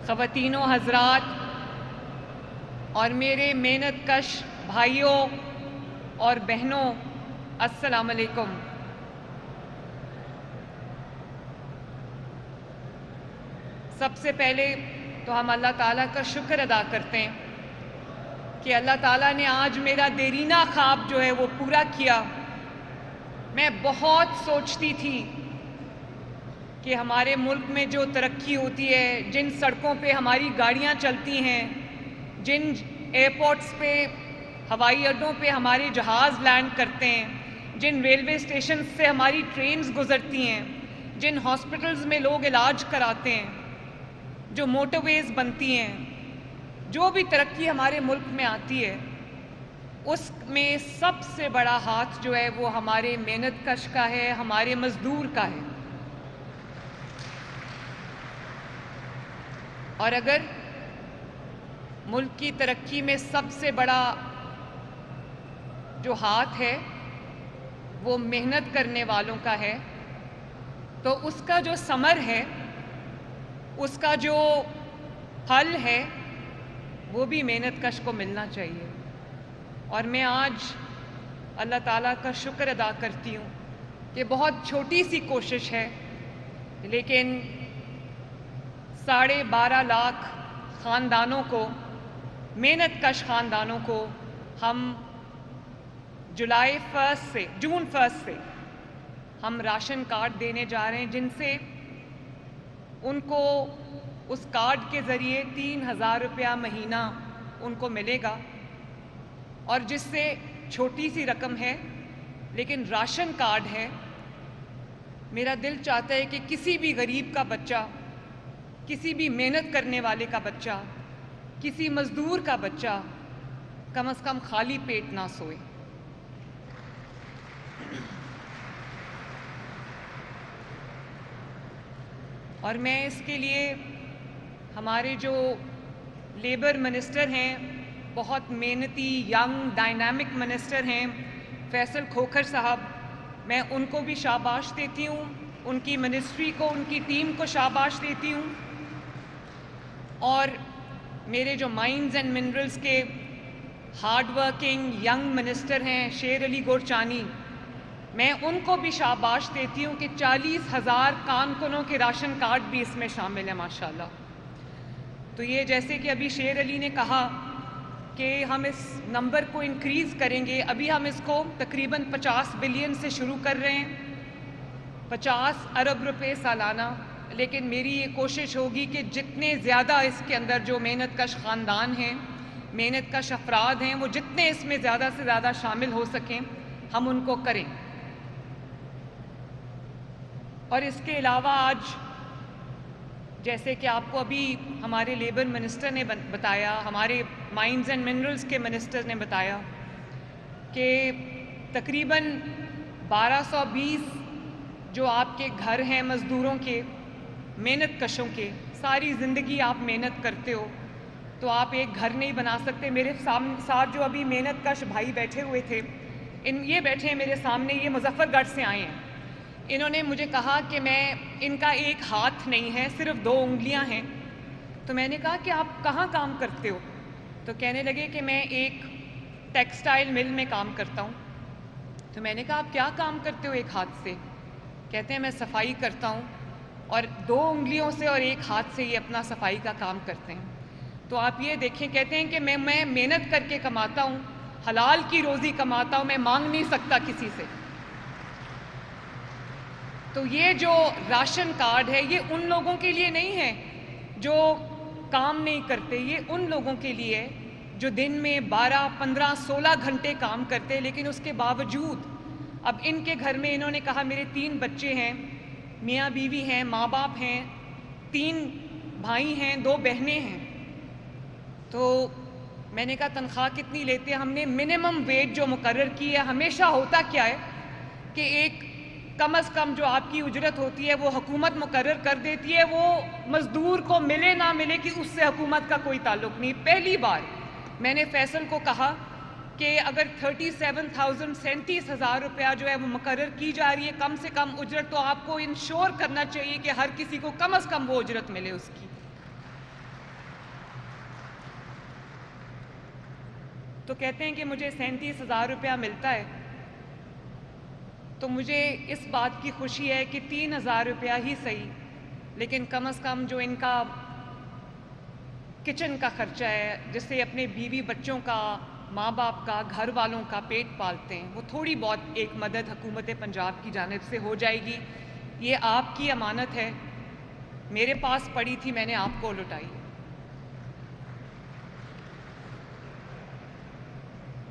خواتین و حضرات اور میرے محنت کش بھائیوں اور بہنوں، السلام علیکم۔ سب سے پہلے تو ہم اللہ تعالیٰ کا شکر ادا کرتے ہیں کہ اللہ تعالیٰ نے آج میرا دیرینہ خواب جو ہے وہ پورا کیا۔ میں بہت سوچتی تھی کہ ہمارے ملک میں جو ترقی ہوتی ہے، جن سڑکوں پہ ہماری گاڑیاں چلتی ہیں، جن ایئرپورٹس پہ، ہوائی اڈوں پہ ہمارے جہاز لینڈ کرتے ہیں، جن ریلوے اسٹیشنز سے ہماری ٹرینز گزرتی ہیں، جن ہاسپٹلز میں لوگ علاج کراتے ہیں، جو موٹر ویز بنتی ہیں، جو بھی ترقی ہمارے ملک میں آتی ہے، اس میں سب سے بڑا ہاتھ جو ہے وہ ہمارے محنت کش کا ہے، ہمارے مزدور کا ہے۔ اور اگر ملک کی ترقی میں سب سے بڑا جو ہاتھ ہے وہ محنت کرنے والوں کا ہے، تو اس کا جو ثمر ہے، اس کا جو پھل ہے، وہ بھی محنت کش کو ملنا چاہیے۔ اور میں آج اللہ تعالیٰ کا شکر ادا کرتی ہوں کہ بہت چھوٹی سی کوشش ہے، لیکن 12.5 لاکھ خاندانوں کو، محنت کش خاندانوں کو ہم جون 1 سے ہم راشن کارڈ دینے جا رہے ہیں، جن سے ان کو اس کارڈ کے ذریعے 3,000 روپیہ مہینہ ان کو ملے گا، اور جس سے چھوٹی سی رقم ہے لیکن راشن کارڈ ہے۔ میرا دل چاہتا ہے کہ کسی بھی غریب کا بچہ، کسی بھی محنت کرنے والے کا بچہ، کسی مزدور کا بچہ کم از کم خالی پیٹ نہ سوئے۔ اور میں اس کے لیے ہمارے جو لیبر منسٹر ہیں، بہت محنتی، ینگ، ڈائنامک منسٹر ہیں، فیصل کھوکھر صاحب، میں ان کو بھی شاباش دیتی ہوں، ان کی منسٹری کو، ان کی ٹیم کو شاباش دیتی ہوں۔ اور میرے جو مائنز اینڈ منرلز کے ہارڈ ورکنگ ینگ منسٹر ہیں، شیر علی گورچانی، میں ان کو بھی شاباش دیتی ہوں کہ 40,000 کارکنوں کے راشن کارڈ بھی اس میں شامل ہیں ماشاءاللہ۔ تو یہ جیسے کہ ابھی شیر علی نے کہا کہ ہم اس نمبر کو انکریز کریں گے، ابھی ہم اس کو تقریباً 50 بلین سے شروع کر رہے ہیں، 50 ارب روپے سالانہ، لیکن میری یہ کوشش ہوگی کہ جتنے زیادہ اس کے اندر جو محنت کش خاندان ہیں، محنت کش افراد ہیں، وہ جتنے اس میں زیادہ سے زیادہ شامل ہو سکیں ہم ان کو کریں۔ اور اس کے علاوہ آج جیسے کہ آپ کو ابھی ہمارے لیبر منسٹر نے بتایا، ہمارے مائنز اینڈ منرلز کے منسٹر نے بتایا کہ تقریباً 1220 جو آپ کے گھر ہیں مزدوروں کے، محنت کشوں کے، ساری زندگی آپ محنت کرتے ہو، تو آپ ایک گھر نہیں بنا سکتے۔ میرے ساتھ جو ابھی محنت کش بھائی بیٹھے ہوئے تھے، یہ بیٹھے ہیں میرے سامنے، یہ مظفر گڑھ سے آئے ہیں۔ انہوں نے مجھے کہا کہ ان کا ایک ہاتھ نہیں ہے، صرف 2 انگلیاں ہیں۔ تو میں نے کہا کہ آپ کہاں کام کرتے ہو؟ تو کہنے لگے کہ میں ایک ٹیکسٹائل مل میں کام کرتا ہوں۔ تو میں نے کہا آپ کیا کام کرتے ہو ایک ہاتھ سے؟ کہتے ہیں میں صفائی کرتا ہوں، اور 2 انگلیوں سے اور ایک ہاتھ سے یہ اپنا صفائی کا کام کرتے ہیں۔ تو آپ یہ دیکھیں، کہتے ہیں کہ میں محنت کر کے کماتا ہوں، حلال کی روزی کماتا ہوں، میں مانگ نہیں سکتا کسی سے۔ تو یہ جو راشن کارڈ ہے، یہ ان لوگوں کے لیے نہیں ہے جو کام نہیں کرتے، یہ ان لوگوں کے لیے جو دن میں 12، 15، 16 گھنٹے کام کرتے، لیکن اس کے باوجود اب ان کے گھر میں، انہوں نے کہا میرے 3 بچے ہیں، میاں بیوی ہیں، ماں باپ ہیں، 3 بھائی ہیں، 2 بہنیں ہیں۔ تو میں نے کہا تنخواہ کتنی لیتے ہیں؟ ہم نے منیمم ویج جو مقرر کی ہے، ہمیشہ ہوتا کیا ہے کہ ایک کم از کم جو آپ کی اجرت ہوتی ہے وہ حکومت مقرر کر دیتی ہے، وہ مزدور کو ملے نہ ملے کہ اس سے حکومت کا کوئی تعلق نہیں۔ پہلی بار میں نے فیصل کو کہا کہ اگر 37,000 روپیہ جو ہے وہ مقرر کی جا رہی ہے کم سے کم اجرت، تو آپ کو انشور کرنا چاہیے کہ ہر کسی کو کم از کم وہ اجرت ملے اس کی۔ تو کہتے ہیں کہ مجھے 37,000 روپیہ ملتا ہے، تو مجھے اس بات کی خوشی ہے کہ 3,000 روپیہ ہی صحیح، لیکن کم از کم جو ان کا کچن کا خرچہ ہے، جس سے اپنے بیوی بچوں کا، ماں باپ کا، گھر والوں کا پیٹ پالتے ہیں، وہ تھوڑی بہت ایک مدد حکومت پنجاب کی جانب سے ہو جائے گی۔ یہ آپ کی امانت ہے، میرے پاس پڑی تھی، میں نے آپ کو لوٹائی ہے۔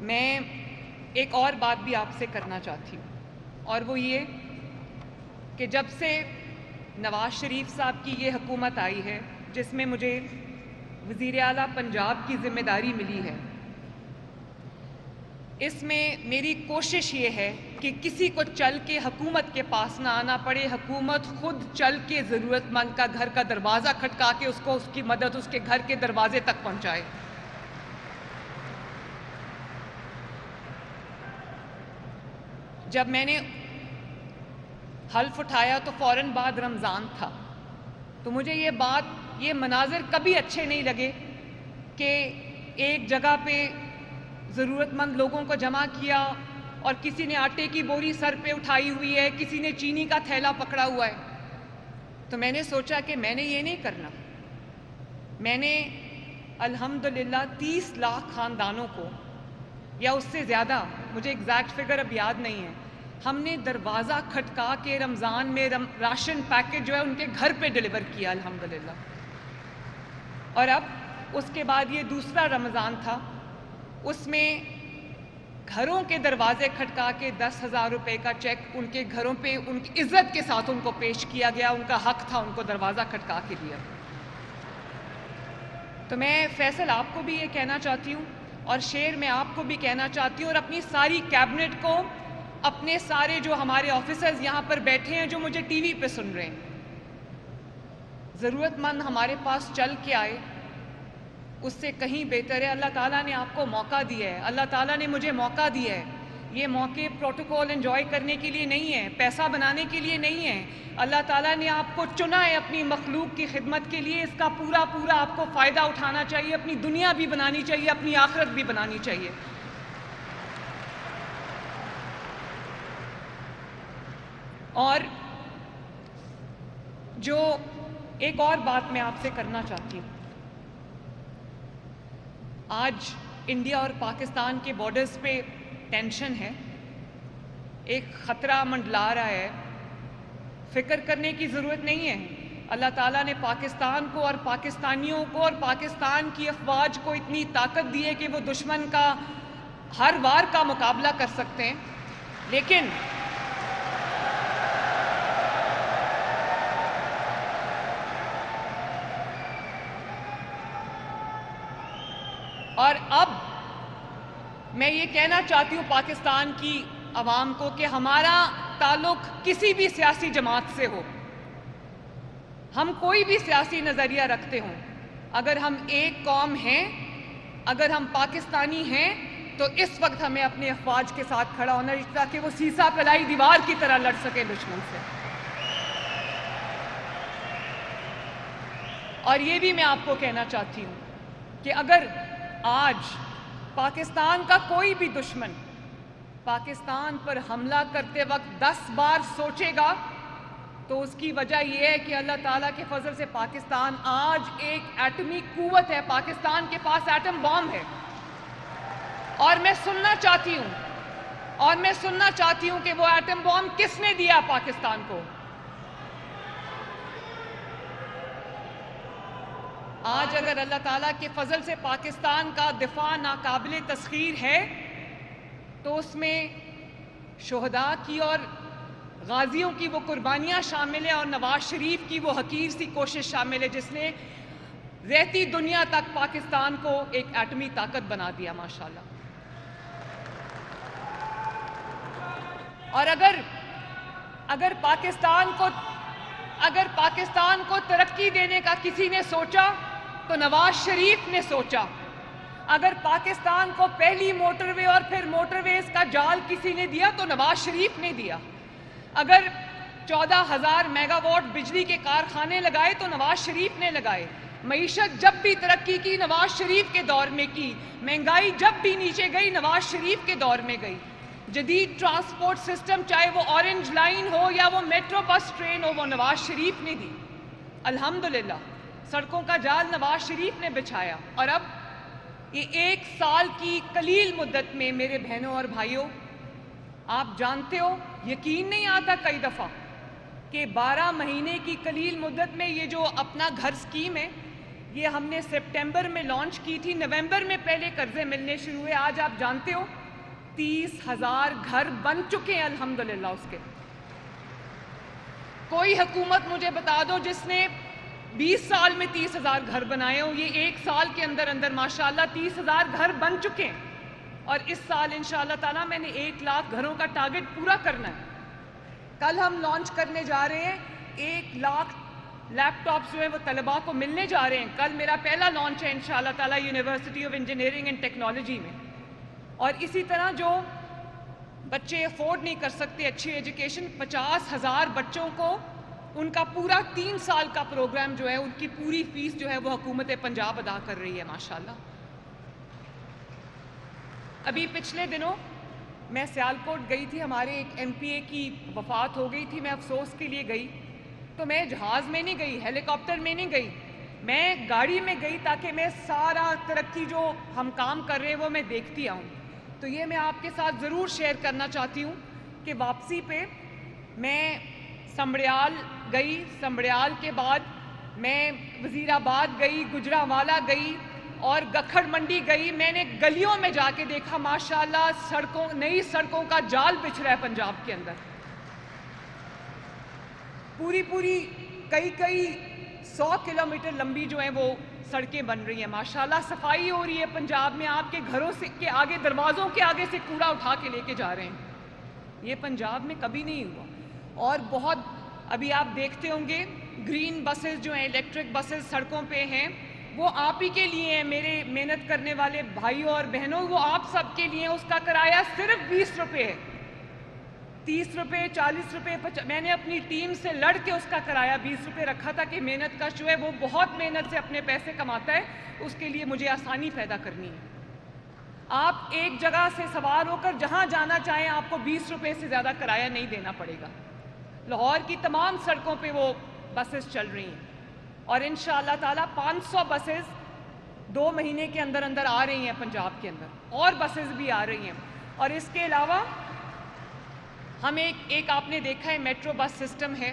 میں ایک اور بات بھی آپ سے کرنا چاہتی ہوں، اور وہ یہ کہ جب سے نواز شریف صاحب کی یہ حکومت آئی ہے، جس میں مجھے وزیر اعلیٰ پنجاب کی ذمہ داری ملی ہے، اس میں میری کوشش یہ ہے کہ کسی کو چل کے حکومت کے پاس نہ آنا پڑے، حکومت خود چل کے ضرورت مند کا گھر کا دروازہ کھٹکا کے اس کو اس کی مدد اس کے گھر کے دروازے تک پہنچائے۔ جب میں نے حلف اٹھایا تو فوراً بعد رمضان تھا، تو مجھے یہ مناظر کبھی اچھے نہیں لگے کہ ایک جگہ پہ ضرورت مند لوگوں کو جمع کیا اور کسی نے آٹے کی بوری سر پہ اٹھائی ہوئی ہے، کسی نے چینی کا تھیلا پکڑا ہوا ہے۔ تو میں نے سوچا کہ میں نے یہ نہیں کرنا۔ میں نے الحمدللہ 30 لاکھ خاندانوں کو، یا اس سے زیادہ، مجھے ایگزیکٹ فگر اب یاد نہیں ہے، ہم نے دروازہ کھٹکا کے رمضان میں راشن پیکٹ جو ہے ان کے گھر پہ ڈیلیور کیا الحمدللہ۔ اور اب اس کے بعد یہ دوسرا رمضان تھا، اس میں گھروں کے دروازے کھٹکا کے 10,000 روپے کا چیک ان کے گھروں پہ ان کی عزت کے ساتھ ان کو پیش کیا گیا، ان کا حق تھا ان کو دروازہ کھٹکا کے دیا۔ تو میں فیصل آپ کو بھی یہ کہنا چاہتی ہوں، اور شیر میں آپ کو بھی کہنا چاہتی ہوں، اور اپنی ساری کیبنٹ کو، اپنے سارے جو ہمارے آفیسرز یہاں پر بیٹھے ہیں جو مجھے ٹی وی پہ سن رہے ہیں، ضرورت مند ہمارے پاس چل کے آئے، اس سے کہیں بہتر ہے۔ اللہ تعالیٰ نے آپ کو موقع دیا ہے، اللہ تعالیٰ نے مجھے موقع دیا ہے۔ یہ موقع پروٹوکول انجوائے کرنے کے لیے نہیں ہے، پیسہ بنانے کے لیے نہیں ہے۔ اللہ تعالیٰ نے آپ کو چنا ہے اپنی مخلوق کی خدمت کے لیے، اس کا پورا آپ کو فائدہ اٹھانا چاہیے، اپنی دنیا بھی بنانی چاہیے، اپنی آخرت بھی بنانی چاہیے۔ اور جو ایک اور بات میں آپ سے کرنا چاہتی ہوں، آج انڈیا اور پاکستان کے بارڈرز پہ ٹینشن ہے، ایک خطرہ منڈلا رہا ہے، فکر کرنے کی ضرورت نہیں ہے۔ اللہ تعالیٰ نے پاکستان کو اور پاکستانیوں کو اور پاکستان کی افواج کو اتنی طاقت دی ہے کہ وہ دشمن کا ہر وار کا مقابلہ کر سکتے ہیں، لیکن اور اب میں یہ کہنا چاہتی ہوں پاکستان کی عوام کو کہ ہمارا تعلق کسی بھی سیاسی جماعت سے ہو، ہم کوئی بھی سیاسی نظریہ رکھتے ہوں، اگر ہم ایک قوم ہیں، اگر ہم پاکستانی ہیں، تو اس وقت ہمیں اپنے افواج کے ساتھ کھڑا ہونا ہے تاکہ وہ سیسا پلائی دیوار کی طرح لڑ سکے دشمن سے۔ اور یہ بھی میں آپ کو کہنا چاہتی ہوں کہ اگر آج پاکستان کا کوئی بھی دشمن پاکستان پر حملہ کرتے وقت 10 بار سوچے گا تو اس کی وجہ یہ ہے کہ اللہ تعالیٰ کے فضل سے پاکستان آج ایک ایٹمی قوت ہے، پاکستان کے پاس ایٹم بام ہے۔ اور میں سننا چاہتی ہوں کہ وہ ایٹم بام کس نے دیا پاکستان کو۔ آج اگر اللہ تعالیٰ کے فضل سے پاکستان کا دفاع ناقابل تسخیر ہے تو اس میں شہداء کی اور غازیوں کی وہ قربانیاں شامل ہیں، اور نواز شریف کی وہ حقیر سی کوشش شامل ہے جس نے رہتی دنیا تک پاکستان کو ایک ایٹمی طاقت بنا دیا ماشاءاللہ۔ اور اگر پاکستان کو ترقی دینے کا کسی نے سوچا تو نواز شریف نے سوچا۔ اگر پاکستان کو پہلی موٹر وے اور پھر موٹر ویز کا جال کسی نے دیا تو نواز شریف نے دیا۔ اگر 14,000 میگا واٹ بجلی کے کارخانے لگائے تو نواز شریف نے لگائے۔ معیشت جب بھی ترقی کی نواز شریف کے دور میں کی، مہنگائی جب بھی نیچے گئی نواز شریف کے دور میں گئی، جدید ٹرانسپورٹ سسٹم چاہے وہ اورنج لائن ہو یا وہ میٹرو بس ٹرین ہو وہ نواز شریف نے دی، الحمدللہ سڑکوں کا جال نواز شریف نے بچھایا۔ اور اب یہ 1 سال کی قلیل مدت میں میرے بہنوں اور بھائیوں، آپ جانتے ہو یقین نہیں آتا کئی دفعہ کہ 12 مہینے کی قلیل مدت میں یہ جو اپنا گھر اسکیم ہے یہ ہم نے سپٹمبر میں لانچ کی تھی، نومبر میں پہلے قرضے ملنے شروع ہوئے، آج آپ جانتے ہو 30,000 گھر بن چکے ہیں الحمدللہ اس کے۔ کوئی حکومت مجھے بتا دو جس نے 20 سال میں 30,000 گھر بنائے ہوں، یہ 1 سال کے اندر اندر ماشاءاللہ 30,000 گھر بن چکے ہیں، اور اس سال انشاءاللہ تعالیٰ میں نے 1 لاکھ گھروں کا ٹارگٹ پورا کرنا ہے۔ کل ہم لانچ کرنے جا رہے ہیں 1 لاکھ لیپ ٹاپس جو ہیں وہ طلباء کو ملنے جا رہے ہیں، کل میرا پہلا لانچ ہے انشاءاللہ تعالیٰ university of engineering and technology میں۔ اور اسی طرح جو بچے افورڈ نہیں کر سکتے اچھی ایجوکیشن، 50,000 بچوں کو ان کا پورا 3 سال کا پروگرام جو ہے ان کی پوری فیس جو ہے وہ حکومت پنجاب ادا کر رہی ہے ماشاءاللہ۔ ابھی پچھلے دنوں میں سیالکوٹ گئی تھی، ہمارے ایک ایم پی اے کی وفات ہو گئی تھی، میں افسوس کے لیے گئی، تو میں جہاز میں نہیں گئی، ہیلی کاپٹر میں نہیں گئی، میں گاڑی میں گئی تاکہ میں سارا ترقی جو ہم کام کر رہے ہیں وہ میں دیکھتی آؤں۔ تو یہ میں آپ کے ساتھ ضرور شیئر کرنا چاہتی ہوں کہ واپسی پہ میں سمبڑیال گئی، سمبڑیال کے بعد میں وزیر آباد گئی، گجرانوالہ گئی اور گکھڑ منڈی گئی، میں نے گلیوں میں جا کے دیکھا ماشاءاللہ سڑکوں، نئی سڑکوں کا جال بچھ رہا ہے پنجاب کے اندر، پوری کئی 100 کلومیٹر لمبی جو ہیں وہ سڑکیں بن رہی ہیں ماشاءاللہ، صفائی ہو رہی ہے پنجاب میں، آپ کے گھروں سے کے آگے، دروازوں کے آگے سے کوڑا اٹھا کے لے کے جا رہے ہیں، یہ پنجاب میں کبھی نہیں ہوا۔ اور بہت ابھی آپ دیکھتے ہوں گے گرین بسز جو ہیں، الیکٹرک بسز سڑکوں پہ ہیں، وہ آپ ہی کے لیے ہیں میرے محنت کرنے والے بھائیوں اور بہنوں، وہ آپ سب کے لیے، اس کا کرایہ صرف 20 روپے ہے، 30 روپے 40 روپے، میں نے اپنی ٹیم سے لڑ کے اس کا کرایہ 20 روپے رکھا تھا کہ محنت کش جو ہے وہ بہت محنت سے اپنے پیسے کماتا ہے، اس کے لیے مجھے آسانی پیدا کرنی ہے۔ آپ ایک جگہ سے سوار ہو کر جہاں جانا چاہیں آپ کو 20 روپے سے زیادہ کرایہ نہیں دینا پڑے گا۔ لاہور کی تمام سڑکوں پہ وہ بسز چل رہی ہیں اور انشاءاللہ تعالیٰ 500 بسز 2 مہینے کے اندر اندر آ رہی ہیں پنجاب کے اندر، اور بسز بھی آ رہی ہیں۔ اور اس کے علاوہ ہم ایک آپ نے دیکھا ہے میٹرو بس سسٹم ہے،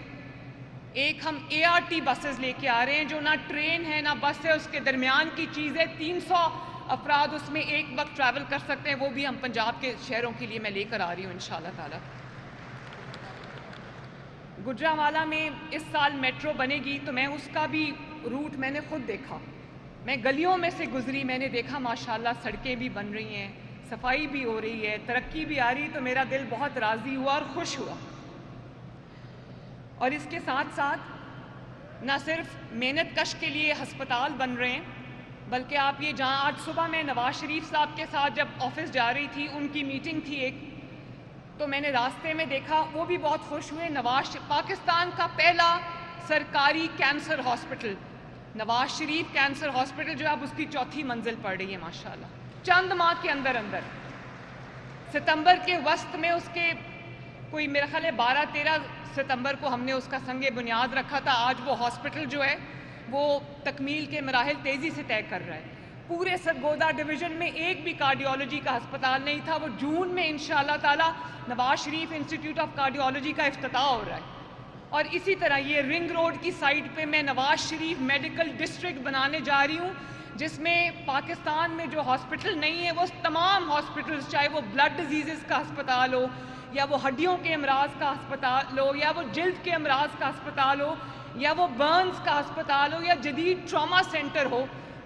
ایک ہم ART بسز لے کے آ رہے ہیں جو نہ ٹرین ہے نہ بس ہے، اس کے درمیان کی چیز ہے، 300 افراد اس میں ایک وقت ٹریول کر سکتے ہیں، وہ بھی ہم پنجاب کے شہروں کے لیے میں لے کر آ رہی ہوں انشاءاللہ تعالیٰ۔ گجرانوالہ میں اس سال میٹرو بنے گی تو میں اس کا بھی روٹ میں نے خود دیکھا، میں گلیوں میں سے گزری، میں نے دیکھا ماشاءاللہ سڑکیں بھی بن رہی ہیں، صفائی بھی ہو رہی ہے، ترقی بھی آ رہی، تو میرا دل بہت راضی ہوا اور خوش ہوا۔ اور اس کے ساتھ ساتھ نہ صرف محنت کش کے لیے ہسپتال بن رہے ہیں، بلکہ آپ یہ جہاں آج صبح میں نواز شریف صاحب کے ساتھ جب آفس جا رہی تھی، ان کی میٹنگ تھی ایک، تو میں نے راستے میں دیکھا، وہ بھی بہت خوش ہوئے، پاکستان کا پہلا سرکاری cancer hospital Nawaz Sharif cancer hospital جو اب اس کی 4تھی منزل پڑ رہی ہے ماشاءاللہ، چند ماہ کے اندر اندر، ستمبر کے وسط میں اس کے کوئی میرا خیال ہے 12-13 ستمبر کو ہم نے اس کا سنگ بنیاد رکھا تھا، آج وہ ہاسپٹل جو ہے وہ تکمیل کے مراحل تیزی سے طے کر رہا ہے۔ پورے سرگودا ڈویژن میں ایک بھی کارڈیولوجی کا ہسپتال نہیں تھا، وہ جون میں انشاءاللہ تعالی Nawaz Sharif institute of cardiology کا افتتاح ہو رہا ہے۔ اور اسی طرح یہ رنگ روڈ کی سائٹ پہ میں نواز شریف میڈیکل ڈسٹرکٹ بنانے جا رہی ہوں، جس میں پاکستان میں جو ہاسپٹل نہیں ہے وہ تمام ہاسپٹلز، چاہے وہ بلڈ ڈیزیزز کا ہسپتال ہو یا وہ ہڈیوں کے امراض کا ہسپتال ہو یا وہ جلد کے امراض کا ہسپتال ہو یا وہ برنز کا ہسپتال ہو یا جدید ٹراما سینٹر ہو،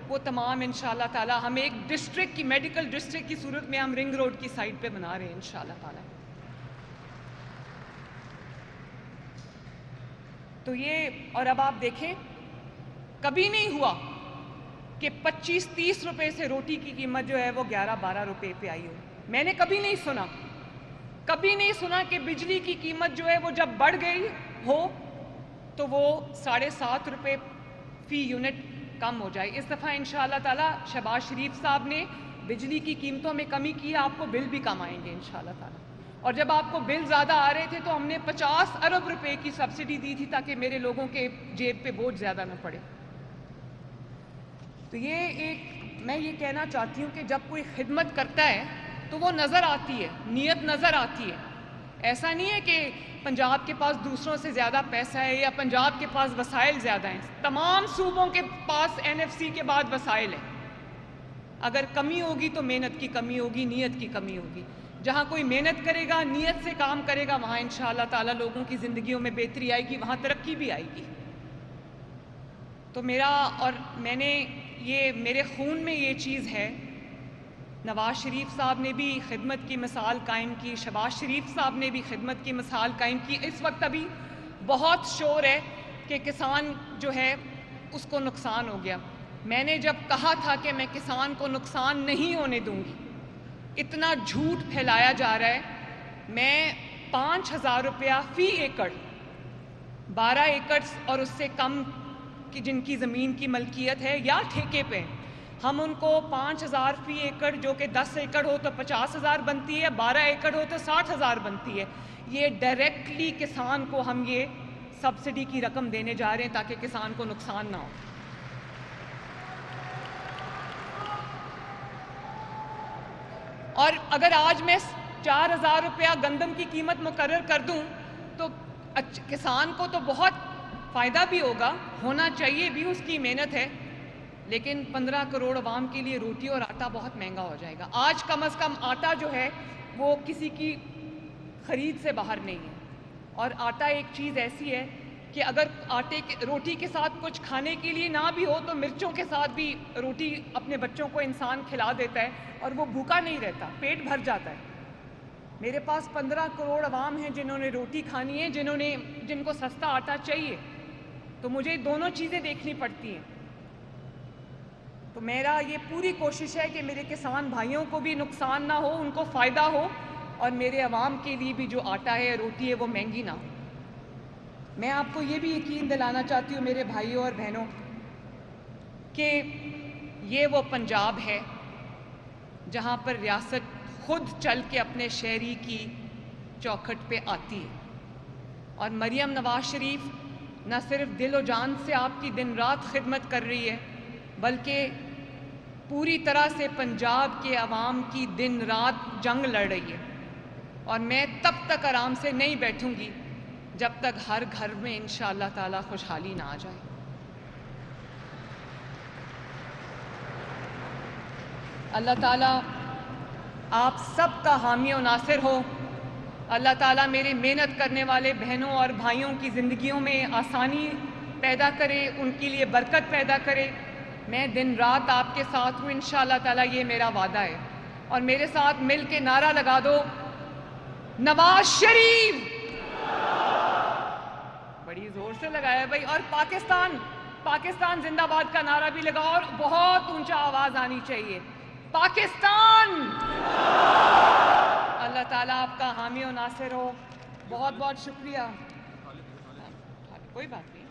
وہ تمام انشاءاللہ تعالی ہم ایک ڈسٹرکٹ کی، میڈیکل ڈسٹرکٹ کی صورت میں ہم رنگ روڈ کی سائٹ پہ بنا رہے ہیں انشاءاللہ تعالی۔ تو یہ، اور اب آپ دیکھیں کبھی نہیں ہوا کہ 25-30 روپے سے روٹی کی قیمت جو ہے وہ 11-12 روپے پہ آئی ہو، میں نے کبھی نہیں سنا کہ بجلی کی قیمت جو ہے وہ جب بڑھ گئی ہو تو وہ 7.5 روپے فی یونٹ کم ہو جائے. اس دفعہ انشاءاللہ تعالیٰ شہباز شریف صاحب نے بجلی کی قیمتوں میں کمی کی ہے, آپ کو بل بھی کم آئیں گے انشاءاللہ تعالیٰ. اور جب آپ کو بل زیادہ آ رہے تھے تو ہم نے 50 ارب روپے کی سبسڈی دی تھی تاکہ میرے لوگوں کے جیب پہ بوجھ زیادہ نہ پڑے. تو میں یہ کہنا چاہتی ہوں کہ جب کوئی خدمت کرتا ہے تو وہ نظر آتی ہے, نیت نظر آتی ہے. ایسا نہیں ہے کہ پنجاب کے پاس دوسروں سے زیادہ پیسہ ہے یا پنجاب کے پاس وسائل زیادہ ہیں. تمام صوبوں کے پاس NFC کے بعد وسائل ہیں. اگر کمی ہوگی تو محنت کی کمی ہوگی, نیت کی کمی ہوگی. جہاں کوئی محنت کرے گا, نیت سے کام کرے گا, وہاں انشاءاللہ تعالیٰ لوگوں کی زندگیوں میں بہتری آئے گی, وہاں ترقی بھی آئے گی. تو میرے خون میں یہ چیز ہے. نواز شریف صاحب نے بھی خدمت کی مثال قائم کی, شہباز شریف صاحب نے بھی خدمت کی مثال قائم کی. اس وقت ابھی بہت شور ہے کہ کسان جو ہے اس کو نقصان ہو گیا. میں نے جب کہا تھا کہ میں کسان کو نقصان نہیں ہونے دوں گی, اتنا جھوٹ پھیلایا جا رہا ہے. میں 5,000 روپیہ فی ایکڑ, 12 ایکڑ اور اس سے کم کی جن کی زمین کی ملکیت ہے یا ٹھیکے پہ, ہم ان کو 5,000 فی ایکڑ, جو کہ 10 ایکڑ ہو تو 50,000 بنتی ہے, 12 ایکڑ ہو تو 60,000 بنتی ہے. یہ ڈائریکٹلی کسان کو ہم یہ سبسڈی کی رقم دینے جا رہے ہیں تاکہ کسان کو نقصان نہ ہو. اور اگر آج میں 4,000 روپیہ گندم کی قیمت مقرر کر دوں تو کسان کو تو بہت فائدہ بھی ہونا چاہیے بھی, اس کی محنت ہے. لیکن 15 کروڑ عوام کے لیے روٹی اور آٹا بہت مہنگا ہو جائے گا. آج کم از کم آٹا جو ہے وہ کسی کی خرید سے باہر نہیں ہے. اور آٹا ایک چیز ایسی ہے کہ اگر روٹی کے ساتھ کچھ کھانے کے لیے نہ بھی ہو تو مرچوں کے ساتھ بھی روٹی اپنے بچوں کو انسان کھلا دیتا ہے اور وہ بھوکا نہیں رہتا, پیٹ بھر جاتا ہے. میرے پاس 15 کروڑ عوام ہیں جنہوں نے روٹی کھانی ہے, جن کو سستا آٹا چاہیے. تو مجھے دونوں چیزیں دیکھنی پڑتی ہیں. تو میرا یہ پوری کوشش ہے کہ میرے کسان بھائیوں کو بھی نقصان نہ ہو, ان کو فائدہ ہو, اور میرے عوام کے لیے بھی جو آٹا ہے, روٹی ہے, وہ مہنگی نہ ہو. میں آپ کو یہ بھی یقین دلانا چاہتی ہوں میرے بھائیوں اور بہنوں کہ یہ وہ پنجاب ہے جہاں پر ریاست خود چل کے اپنے شہری کی چوکھٹ پہ آتی ہے. اور مریم نواز شریف نہ صرف دل و جان سے آپ کی دن رات خدمت کر رہی ہے, بلکہ پوری طرح سے پنجاب کے عوام کی دن رات جنگ لڑ رہی ہے. اور میں تب تک آرام سے نہیں بیٹھوں گی جب تک ہر گھر میں انشاءاللہ تعالیٰ خوشحالی نہ آ جائے. اللہ تعالیٰ آپ سب کا حامی و ناصر ہو. اللہ تعالیٰ میرے محنت کرنے والے بہنوں اور بھائیوں کی زندگیوں میں آسانی پیدا کرے, ان کے لیے برکت پیدا کرے. میں دن رات آپ کے ساتھ ہوں انشاءاللہ تعالیٰ, یہ میرا وعدہ ہے. اور میرے ساتھ مل کے نعرہ لگا دو, نواز شریف. بڑی زور سے لگایا بھائی. اور پاکستان زندہ باد کا نعرہ بھی لگاؤ, اور بہت اونچا آواز آنی چاہیے, پاکستان. اللہ تعالیٰ آپ کا حامی و ناصر ہو. بہت بہت شکریہ. کوئی بات نہیں.